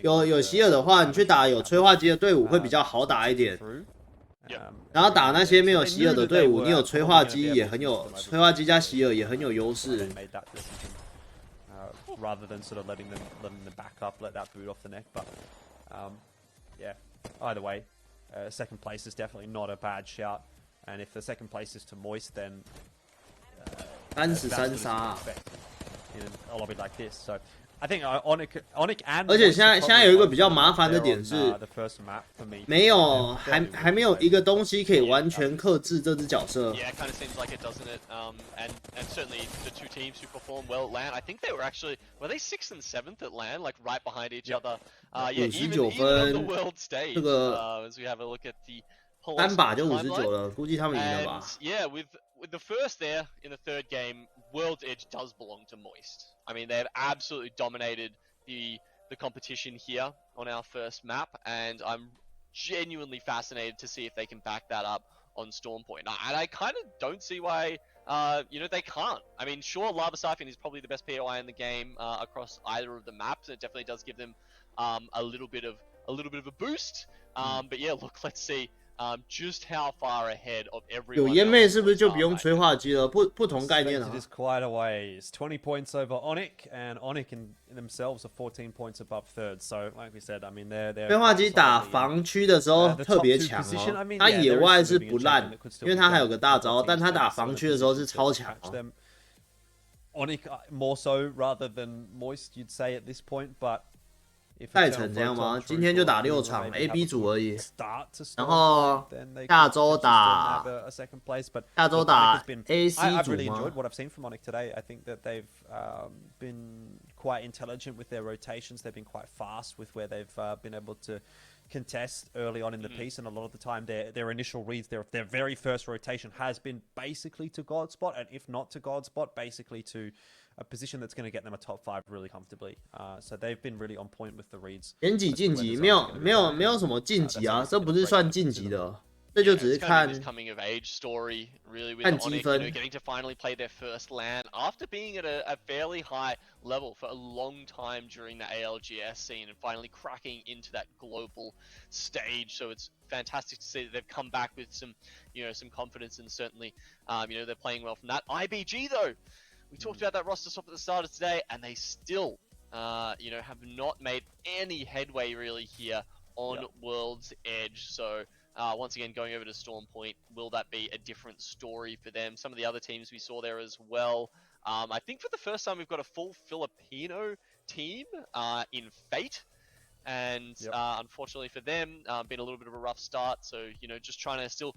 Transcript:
有希尔的话，你去打有催化机的队伍会比较好打一点。然后打那些没有希尔的队伍，你有催化机也很有催化机加希尔也很有优势。Rather than sort of letting them back up, let that boot off the neck. But yeah, either way, second place is definitely not a bad shout. And if the second place is to Moist, then 33杀。In a lobby like this, so I think Onic and 而且现在有一个比较麻烦的点是，没有还没有一个东西可以完全克制这只角色。Yeah, it kind of seems like it, doesn't it? And certainly the two teams who performed well at LAN, I think they were they 6th and 7th at LAN, like right behind each other. Yeah, even on the world stage. As we have a look at the 单把就59了，估计他们赢了吧 ？Yeah, with the first there in the third game, World's Edge does belong to Moist. I mean, they've absolutely dominated the competition here on our first map, and I'm genuinely fascinated to see if they can back that up on Stormpoint. And I kind of don't see why, they can't. I mean, sure, Lava Siphon is probably the best POI in the game across either of the maps. It definitely does give them a little bit of a boost. But yeah, look, let's see. Just how far ahead of everyone. 有烟妹是不是就不用催化机了？不同概念啊。It is quite a ways. 20 points over Onic, and Onic in themselves are 14 points above third. So, like we said, I mean, they're 催化机打防区的时候特别强哦。他野外是不烂，因为他还有个大招，但他打防区的时候是超强哦。Onic more so rather than Moist, you'd say at this point, but 赛程这样吗？今天就打6场 ，A、B 组而已。然后下周打 A、C 组 really 吗 enjoyed what I've seen from Onic today. I think that they've been quite intelligent with their rotations. They've been quite fast with where they've been able to contest early on in the piece, and a lot of the time their initial reads, their very first rotation has been basically to God spot, and if not to God spot, basically to a position that's going to get them a top 5 really comfortably. So they've been really on point with the reads. 前几晋级没有什么晋级啊，这不是算晋级的，这就只是看 coming of age story really with 看积 Onic, 分。getting to finally play their first LAN after being at a fairly high level for a long time during the ALGS scene and finally cracking into that global stage. So it's fantastic to see that they've come back with some confidence, and certainly they're playing well from that. IBG though, we talked about that roster swap at the start of today, and they still have not made any headway really here on World's Edge. So once again, going over to Stormpoint, will that be a different story for them? Some of the other teams we saw there as well. I think for the first time we've got a full Filipino team in Fate. And unfortunately for them, been a little bit of a rough start. So, just trying to still